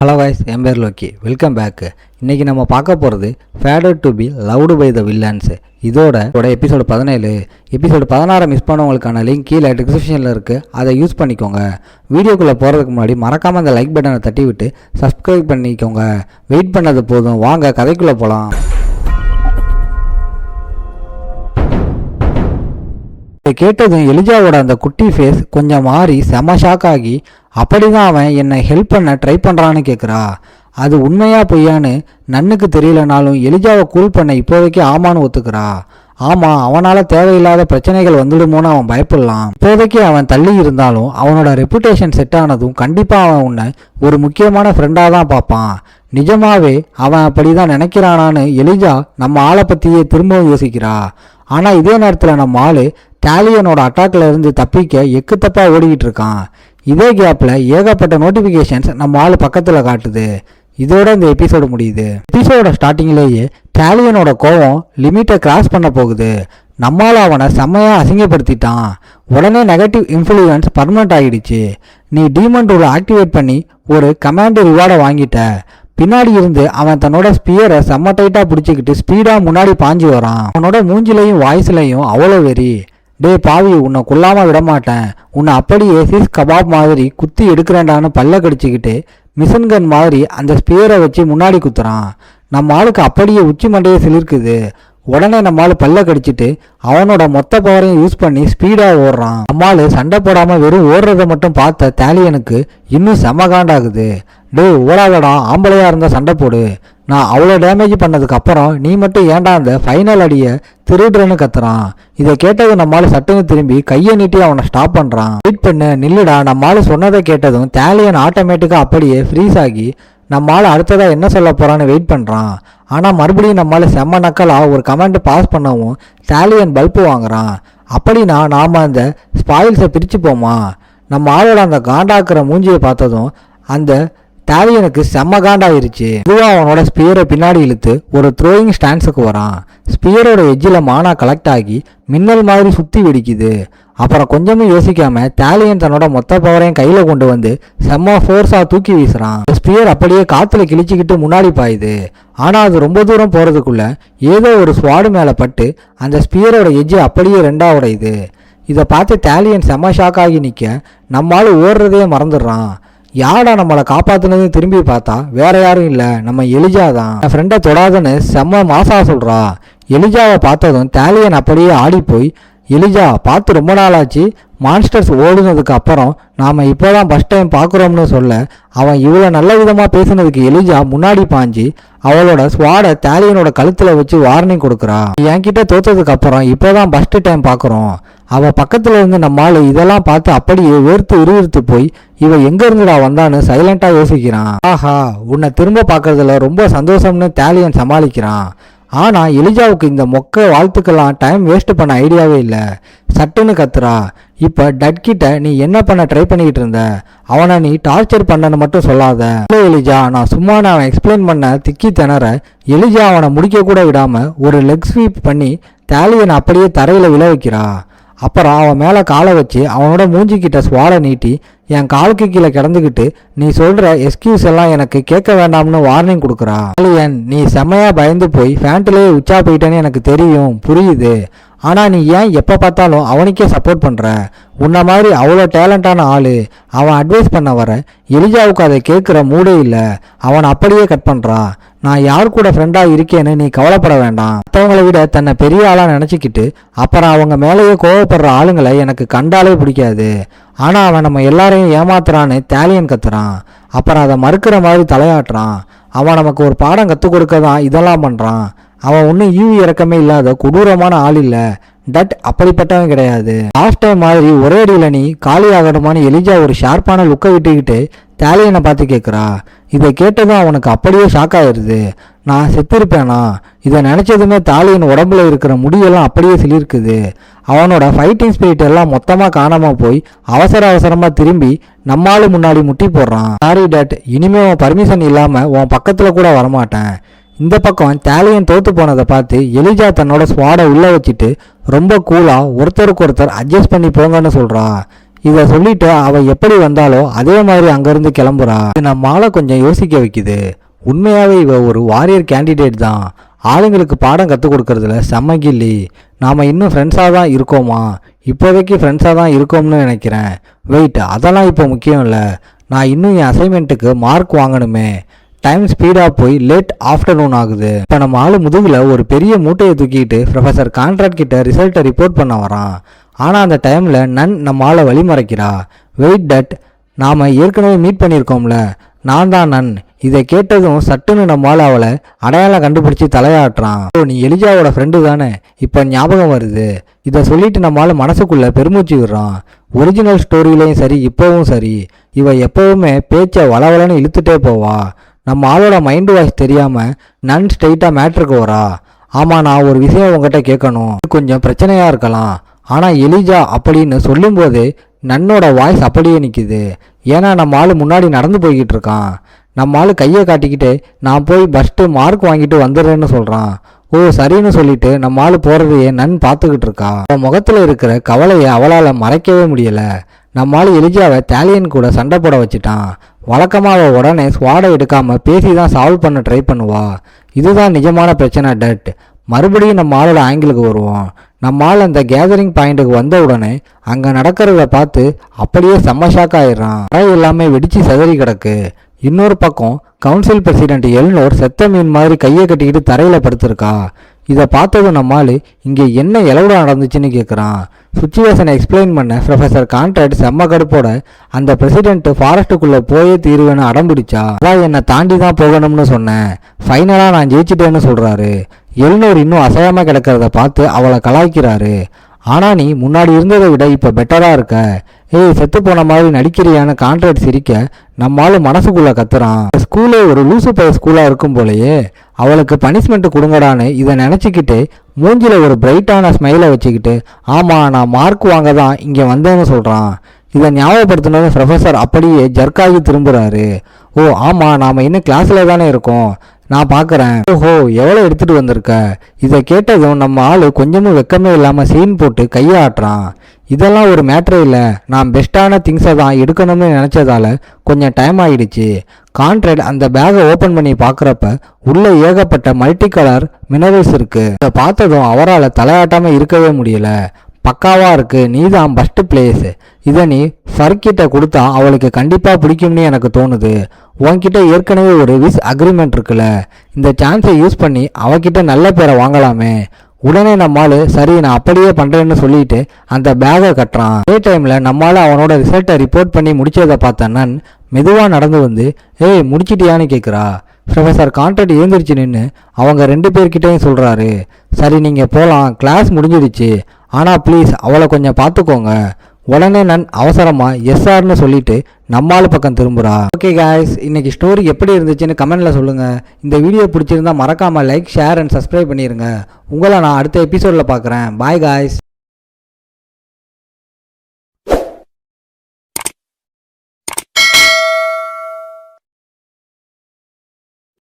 Hello voice என் பேர் Loki, welcome back. இன்றைக்கி நம்ம பார்க்க போகிறது fated to be loved by the villains. இதோட எபிசோடு 17. எபிசோடு 16 மிஸ் பண்ணவங்களுக்கான லிங்க் கீழே டிஸ்கிரிப்ஷனில் இருக்குது, அதை யூஸ் பண்ணிக்கோங்க. வீடியோக்குள்ளே போகிறதுக்கு முன்னாடி மறக்காமல் அந்த லைக் பட்டனை தட்டி விட்டு சப்ஸ்கிரைப் பண்ணிக்கோங்க. வெயிட் பண்ணது போதும், வாங்க கதைக்குள்ளே போகலாம். கேட்டதும் எலிஜாவோட அந்த குட்டி ஃபேஸ் கொஞ்சம் மாறி செம ஷாக் ஆகி, அப்படிதான் அவன் என்னை ஹெல்ப் பண்ண ட்ரை பண்ணுறான்னு கேட்குறா. அது உண்மையா பொய்யான்னு நன்னுக்கு தெரியலனாலும் எலிஜாவை கூல் பண்ண இப்போதைக்கு ஆமான்னு ஒத்துக்கிறா. ஆமாம், அவனால் தேவையில்லாத பிரச்சனைகள் வந்துடுமோன்னு அவன் பயப்படலாம். இப்போதைக்கு அவன் தள்ளி இருந்தாலும் அவனோட ரெப்புடேஷன் செட் ஆனதும் கண்டிப்பாக அவன் உன்னை ஒரு முக்கியமான ஃப்ரெண்டாக தான் பார்ப்பான். நிஜமாவே அவன் அப்படி தான் நினைக்கிறானான்னு எலிஜா நம்ம ஆளை பற்றியே திரும்பவும் யோசிக்கிறா. ஆனால் இதே நேரத்தில் நம்ம ஆள் டாலியனோட அட்டாக்ல இருந்து தப்பிக்க எக்கு தப்பா ஓடிக்கிட்டு இருக்கான். இதே கேப்ல ஏகப்பட்ட நோட்டிபிகேஷன்ஸ் நம்ம ஆள் பக்கத்துல காட்டுது. இதோட இந்த எபிசோடு முடியுது. எபிசோட ஸ்டார்டிங்லேயே டாலியனோட கோவம் லிமிட்டை கிராஸ் பண்ண போகுது. நம்மால் அவனை செம்மையா அசிங்கப்படுத்திட்டான். உடனே நெகட்டிவ் இன்ஃப்ளூயன்ஸ் பர்மனெண்ட் ஆகிடுச்சு. நீ டீமன் டூலை ஆக்டிவேட் பண்ணி ஒரு கமாண்ட் ரிவார்டை வாங்கிட்ட. பின்னாடி இருந்து அவன் தன்னோட ஸ்பியரை செம்ம டைட்டா பிடிச்சிக்கிட்டு ஸ்பீடா முன்னாடி பாஞ்சு வரான். அவனோட மூஞ்சிலையும் வாய்ஸ்லையும் அவ்வளோ வெறி. டே பாவி, உன்னை கொல்லாம விடமாட்டேன், உன்னை அப்படியே சீஸ் கபாப் மாதிரி குத்தி எடுக்கிறேன்டான்னு பல்ல கடிச்சிக்கிட்டு மிஷின்கன் மாதிரி அந்த ஸ்பியரை வச்சு முன்னாடி குத்துறான். நம்ம ஆளுக்கு அப்படியே உச்சி மண்டையை சிலிர்க்குது. உடனே நம்ம ஆள் பல்ல கடிச்சிட்டு அவனோட மொத்த பவரையும் யூஸ் பண்ணி ஸ்பீடாக ஓடுறான். நம்ம ஆள் சண்டை போடாமல் வெறும் ஓடுறதை மட்டும் பார்த்த டாலியனுக்கு இன்னும் செம காண்டாகுது. டே ஓடாதடா, ஆம்பளையா இருந்தால் சண்டை போடு. நான் அவ்வளோ டேமேஜ் பண்ணதுக்கு அப்புறம் நீ மட்டும் ஏன்டா அந்த ஃபைனல் அடியை திருடுறன்னு கத்துறான். இதை கேட்டது நம்மளால சட்டுன்னு திரும்பி கையை நீட்டி அவனை ஸ்டாப் பண்ணுறான். வெயிட் பண்ணு, நில்லுடா. நம்மளால சொன்னதை கேட்டதும் டாலியன் ஆட்டோமேட்டிக்காக அப்படியே ஃப்ரீஸ் ஆகி நம்மளால அடுத்ததாக என்ன சொல்ல போகிறான்னு வெயிட் பண்ணுறான். ஆனால் மறுபடியும் நம்மளால செம்ம நக்கலாக ஒரு கமெண்ட் பாஸ் பண்ணவும் டாலியன் பல்ப்பு வாங்குறான். அப்படின்னா நாம் அந்த ஸ்பாயில்ஸை பிரிச்சுப்போமா? நம்ம ஆளோட அந்த காண்டாக்குற மூஞ்சியை பார்த்ததும் அந்த டாலியனுக்கு செம்ம காண்டாயிருச்சு. இதுவாக அவனோட ஸ்பியரை பின்னாடி இழுத்து ஒரு த்ரோயிங் ஸ்டான்ஸுக்கு வரான். ஸ்பியரோட எஜ்ஜில் மானா கலெக்ட் ஆகி மின்னல் மாதிரி சுற்றி வெடிக்குது. அப்புறம் கொஞ்சமும் யோசிக்காம டாலியன் தன்னோட மொத்த பவரையும் கையில் கொண்டு வந்து செம்ம ஃபோர்ஸாக தூக்கி வீசுறான். ஸ்பியர் அப்படியே காற்றுல கிழிச்சிக்கிட்டு முன்னாடி பாயுது. ஆனால் அது ரொம்ப தூரம் போகிறதுக்குள்ள ஏதோ ஒரு ஸ்வாடு மேலே பட்டு அந்த ஸ்பியரோட எஜ்ஜு அப்படியே ரெண்டாக உடையுது. இதை பார்த்து டாலியன் செம்ம ஷாக் ஆகி நிற்க நம்மளால ஓடுறதே மறந்துடுறான். யாரா நம்மளை காப்பாத்துனது திரும்பி பார்த்தா வேற யாரும் இல்லை, நம்ம எலிஜா தான். என் ஃப்ரெண்டை தொடாதுன்னு செம்ம மாசா சொல்றா. எலிஜாவை பார்த்ததும் டாலியன் அப்படியே ஆடி போய், எலிஜா பார்த்து ரொம்ப நாளாச்சு, மான்ஸ்டர்ஸ் ஓடுனதுக்கு அப்புறம் நாம் இப்போதான் ஃபர்ஸ்ட் டைம் பார்க்குறோம்னு சொல்ல அவன் இவ்வளோ நல்ல விதமாக பேசுனதுக்கு எலிஜா முன்னாடி பாஞ்சு அவளோட ஸ்வாடை டாலியனோட கழுத்தில் வச்சு வார்னிங் கொடுக்குறா. என்கிட்ட தோத்ததுக்கு அப்புறம் இப்போதான் ஃபர்ஸ்ட் டைம் பார்க்குறோம். அவள் பக்கத்தில் இருந்து நம்மால் இதெல்லாம் பார்த்து அப்படியே வேர்த்து உருவிறுத்து போய் இவ எங்க இருந்துடா வந்தான்னு சைலண்டாக யோசிக்கிறான். ஆஹா, உன்னை திரும்ப பார்க்கறதுல ரொம்ப சந்தோஷம்னு டாலியன் சமாளிக்கிறான். ஆனால் எலிஜாவுக்கு இந்த மொக்க வாழ்த்துக்கெல்லாம் டைம் வேஸ்ட் பண்ண ஐடியாவே இல்லை. சட்டுன்னு கத்துறா. இப்போ டட்கிட்ட நீ என்ன பண்ண ட்ரை பண்ணிக்கிட்டு இருந்த? அவனை நீ டார்ச்சர் பண்ணன்னு மட்டும் சொல்லாத. இல்லை எலிஜா, நான் சும்மா அவன் எக்ஸ்பிளைன் பண்ண திக்கி திணற எலிஜா அவனை முடிக்க கூட விடாம ஒரு லெக் ஸ்வீப் பண்ணி டாலியன் அப்படியே தரையில் விழ வைக்கிறா. அப்புறம் அவன் மேலே காலை வச்சு அவனோட மூஞ்சிக்கிட்ட ஸ்வாடை நீட்டி என் காலுக்கு கீழே கிடந்துக்கிட்டு நீ சொல்கிற எக்ஸ்கியூஸ் எல்லாம் எனக்கு கேட்க வேண்டாம்னு வார்னிங் கொடுக்குறா. நீ செம்மையாக பயந்து போய் ஃபேண்ட்லேயே உச்சா போயிட்டேன்னு எனக்கு தெரியும், புரியுது. ஆனால் நீ ஏன் எப்போ பார்த்தாலும் அவனுக்கே சப்போர்ட் பண்ணுற? உன்ன மாதிரி அவ்வளோ டேலண்டான ஆள் அவன் அட்வைஸ் பண்ண வர எலிஜாவுக்கு அதை கேட்குற மூடே இல்லை. அவனை அப்படியே கட் பண்ணுறா. நான் யார் கூட ஃப்ரெண்டாக இருக்கேன்னு நீ கவலைப்பட வேண்டாம். மற்றவங்களை விட தன்னை பெரிய ஆளாக நினச்சிக்கிட்டு அப்புறம் அவங்க மேலேயே கோவப்படுற ஆளுங்களை எனக்கு கண்டாலே பிடிக்காது. ஆனால் அவன் நம்ம எல்லாரையும் ஏமாத்துறான்னு டாலியன் கத்துறான். அப்புறம் அதை மறுக்கிற மாதிரி தலையாட்டுறான். அவன் நமக்கு ஒரு பாடம் கற்றுக் கொடுக்க தான் இதெல்லாம் பண்ணுறான். அவன் ஒன்றும் ஈவு இறக்கமே இல்லாத கொடூரமான ஆள் இல்லை. டட் அப்படிப்பட்டவன் கிடையாது. லாஸ்ட் டைம் மாதிரி ஒரே அடியில் நீ காலி ஆகணுமான்னு எலிஜா ஒரு ஷார்ப்பான லுக்கை விட்டுக்கிட்டு டாலியனை பார்த்து கேட்குறா. இதை கேட்டதும் அவனுக்கு அப்படியே ஷாக் ஆயிடுது. நான் செத்திருப்பேனா? இதை நினச்சதுமே டாலியன் உடம்புல இருக்கிற முடியெல்லாம் அப்படியே சிலிர்க்குது. அவனோட ஃபைட்டிங் ஸ்பிரிட் எல்லாம் மொத்தமாக காணாமல் போய் அவசரமாக திரும்பி நம்மாலு முன்னாடி முட்டி போடுறான். சாரி டட், இனிமே உன் பர்மிஷன் இல்லாமல் உன் பக்கத்தில் கூட வரமாட்டேன். இந்த பக்கம் டாலியன் தோத்து போனதை பார்த்து எலிஜா தன்னோட ஸ்வாடை உள்ளே வச்சுட்டு ரொம்ப கூலாக ஒருத்தருக்கு ஒருத்தர் அட்ஜஸ்ட் பண்ணி போங்கன்னு சொல்கிறா. இதை சொல்லிட்டு அவ எப்படி வந்தாலோ அதே மாதிரி அங்கிருந்து கிளம்புறா. இது நம்ம ஆளை கொஞ்சம் யோசிக்க வைக்குது. உண்மையாவே இவ ஒரு வாரியர் கேண்டிடேட் தான். ஆளுங்களுக்கு பாடம் கற்றுக் கொடுக்கறதுல செம்ம கில்லி. நாம் இன்னும் ஃப்ரெண்ட்ஸாக தான் இருக்கோமா? இப்போதைக்கு ஃப்ரெண்ட்ஸாக தான் இருக்கோம்னு நினைக்கிறேன். வெயிட், அதெல்லாம் இப்போ முக்கியம் இல்லை. நான் இன்னும் என் அசைன்மெண்ட்டுக்கு மார்க் வாங்கணுமே. டைம் ஸ்பீடாக போய் லேட் ஆஃப்டர்நூன் ஆகுது. இப்போ நம்ம ஆள் முதுகில் ஒரு பெரிய மூட்டையை தூக்கிட்டு ப்ரொஃபஸர் கான்ட்ராக்ட் கிட்ட ரிசல்ட்டை ரிப்போர்ட் பண்ண வரான். ஆனால் அந்த டைமில் நன் நம்ம ஆளை வழிமறைக்கிறா. வெயிட் டட், நாம் ஏற்கனவே மீட் பண்ணியிருக்கோம்ல, நான் தான் நன். இதை கேட்டதும் சட்டுன்னு நம்மால் அவளை அடையாளம் கண்டுபிடிச்சி தலையாட்டுறான். ஓ, நீ எலிஜாவோட ஃப்ரெண்டு தானே, இப்போ ஞாபகம் வருது. இதை சொல்லிட்டு நம்மால் மனசுக்குள்ளே பெருமூச்சு விடுறான். ஒரிஜினல் ஸ்டோரியிலையும் சரி இப்போவும் சரி இவ எப்போவுமே பேச்சை வளவலன்னு இழுத்துட்டே போவா. நம்ம ஆளோட மைண்ட் வாய்ஸ் தெரியாமல் நன் ஸ்ட்ரெயிட்டாக மேட்ருக்கு வரா. ஆமாம், நான் ஒரு விஷயம் உங்ககிட்ட கேட்கணும். கொஞ்சம் பிரச்சனையாக இருக்கலாம். ஆனால் எலிஜா அப்படின்னு சொல்லும்போது நன்னோட வாய்ஸ் அப்படியே நிற்கிது. ஏன்னா நம்ம ஆள் முன்னாடி நடந்து போய்கிட்டு இருக்கான். நம்ம ஆள் கையை காட்டிக்கிட்டு நான் போய் ஃபஸ்ட்டு மார்க் வாங்கிட்டு வந்துடுறேன்னு சொல்கிறான். ஓ சரின்னு சொல்லிட்டு நம்ம ஆள் போகிறதையே நன் பார்த்துக்கிட்டு இருக்கா. அவன் முகத்தில் இருக்கிற கவலையை அவளால் மறைக்கவே முடியலை. நம்ம ஆள் எலிஜாவை தாலியன் கூட சண்டை போட வச்சுட்டான். வழக்கமாக அவள் உடனே ஸ்வாடை எடுக்காமல் பேசி தான் சால்வ் பண்ண ட்ரை பண்ணுவா. இதுதான் நிஜமான பிரச்சனை டட். மறுபடியும் நம்ம ஆளோட ஆங்கிளுக்கு வருவோம். நம்ம ஆள் அந்த கேதரிங் பாயிண்ட்டுக்கு வந்த உடனே அங்கே நடக்கிறத பார்த்து அப்படியே செம்ம ஷாக் ஆயிடுறான். அறை எல்லாமே வெடிச்சு செதறி கிடக்கு. இன்னொரு பக்கம் கவுன்சில் பிரசிடென்ட் எல்னோர் செத்த மீன் மாதிரி கையை கட்டிக்கிட்டு தரையில் படுத்திருக்கா. இதை பார்த்ததும் நம்மால் இங்கே என்ன எலவுடா நடந்துச்சுன்னு கேட்குறான். சுச்சுவேஷனை எக்ஸ்பிளைன் பண்ண ப்ரொஃபஸர் கான்ட்ராக்ட் செம்ம கடுப்போட அந்த பிரசிடென்ட் ஃபாரஸ்ட்டுக்குள்ளே போயே தீருவேன்னு அடம்பிடிச்சா. அதான் என்னை தாண்டி தான் போகணும்னு சொன்னேன், ஃபைனலாக நான் ஜெயிச்சிட்டேன்னு சொல்கிறாரு. எல்னோர் இன்னும் அசையாமல் கிடக்கிறத பார்த்து அவளை கலாய்க்கிறாரு. ஆனால் நீ முன்னாடி இருந்ததை விட இப்போ பெட்டராக இருக்க. ஏய், செத்து போன மாதிரி நடிக்கிறியான்னு கான்ட்ராக்ட் சிரிக்க நம்மால் மனசுக்குள்ளே கத்துறான். ஸ்கூலே ஒரு லூசு பைய ஸ்கூலாக இருக்கும் போலையே, அவளுக்கு பனிஷ்மெண்ட் கொடுங்கடான்னு இதை நினச்சிக்கிட்டு மூஞ்சில் ஒரு பிரைட்டான ஸ்மைலை வச்சுக்கிட்டு ஆமாம் நான் மார்க் வாங்க தான் இங்கே வந்தேன்னு சொல்கிறான். இதை ஞாபகப்படுத்தினது ப்ரொஃபஸர் அப்படியே ஜர்க்காகி திரும்புகிறாரு. ஓ ஆமாம், நாம் இன்னும் கிளாஸில் தானே இருக்கோம், நான் பார்க்குறேன். ஓஹோ, எவ்வளோ எடுத்துகிட்டு வந்திருக்க. இதை கேட்டதும் நம்ம ஆள் கொஞ்சமும் வெக்கமே இல்லாமல் சீன் போட்டு கையை ஆட்டுறான். இதெல்லாம் ஒரு மேட்ரே இல்லை, நான் பெஸ்ட்டான திங்ஸை தான் எடுக்கணும்னு நினச்சதால கொஞ்சம் டைம் ஆகிடுச்சு. கான்ட்ராக்ட் அந்த பேகை ஓப்பன் பண்ணி பார்க்குறப்ப உள்ளே ஏகப்பட்ட மல்டி கலர் மினரல்ஸ் இருக்குது. இதை பார்த்ததும் அவரால் தலையாட்டாமல் இருக்கவே முடியல. பக்காவாக இருக்குது, நீ தான் ஃபஸ்ட்டு பிளேஸ். இதை நீ ஃபர்கிட்ட கொடுத்தா அவளுக்கு கண்டிப்பாக பிடிக்கும்னு எனக்கு தோணுது. உன்கிட்ட ஏற்கனவே ஒரு விஸ் அக்ரிமெண்ட் இருக்குல்ல, இந்த சான்ஸை யூஸ் பண்ணி அவகிட்ட நல்ல பேரை வாங்கலாமே. உடனே நம்மால் சரி நான் அப்படியே பண்ணுறேன்னு சொல்லிட்டு அந்த பேகை கட்டுறான். அதே டைமில் நம்மால் அவனோட ரிசல்ட்டை ரிப்போர்ட் பண்ணி முடிச்சதை பார்த்த நன் மெதுவாக நடந்து வந்து ஏய் முடிச்சிட்டியான்னு கேட்குறா. ப்ரொஃபஸர் கான்ட்ராக்ட் எழுந்திரிச்சு நின்று அவங்க 2 பேர்கிட்டையும் சொல்கிறாரு, சரி நீங்கள் போகலாம், கிளாஸ் முடிஞ்சிடுச்சு, ஆனால் ப்ளீஸ் அவளை கொஞ்சம் பார்த்துக்கோங்க. உடனே நான் அவசரமாக எஸ்ஆர்னு சொல்லிட்டு நம்மால் பக்கம் திரும்புகிறா. ஓகே காய்ஸ், இன்னைக்கு ஸ்டோரி எப்படி இருந்துச்சுன்னு கமெண்ட்டில் சொல்லுங்கள். இந்த வீடியோ பிடிச்சிருந்தா மறக்காமல் லைக், ஷேர் அண்ட் சப்ஸ்கிரைப் பண்ணிடுங்க. உங்களை நான் அடுத்த எபிசோடில் பார்க்குறேன். Bye guys.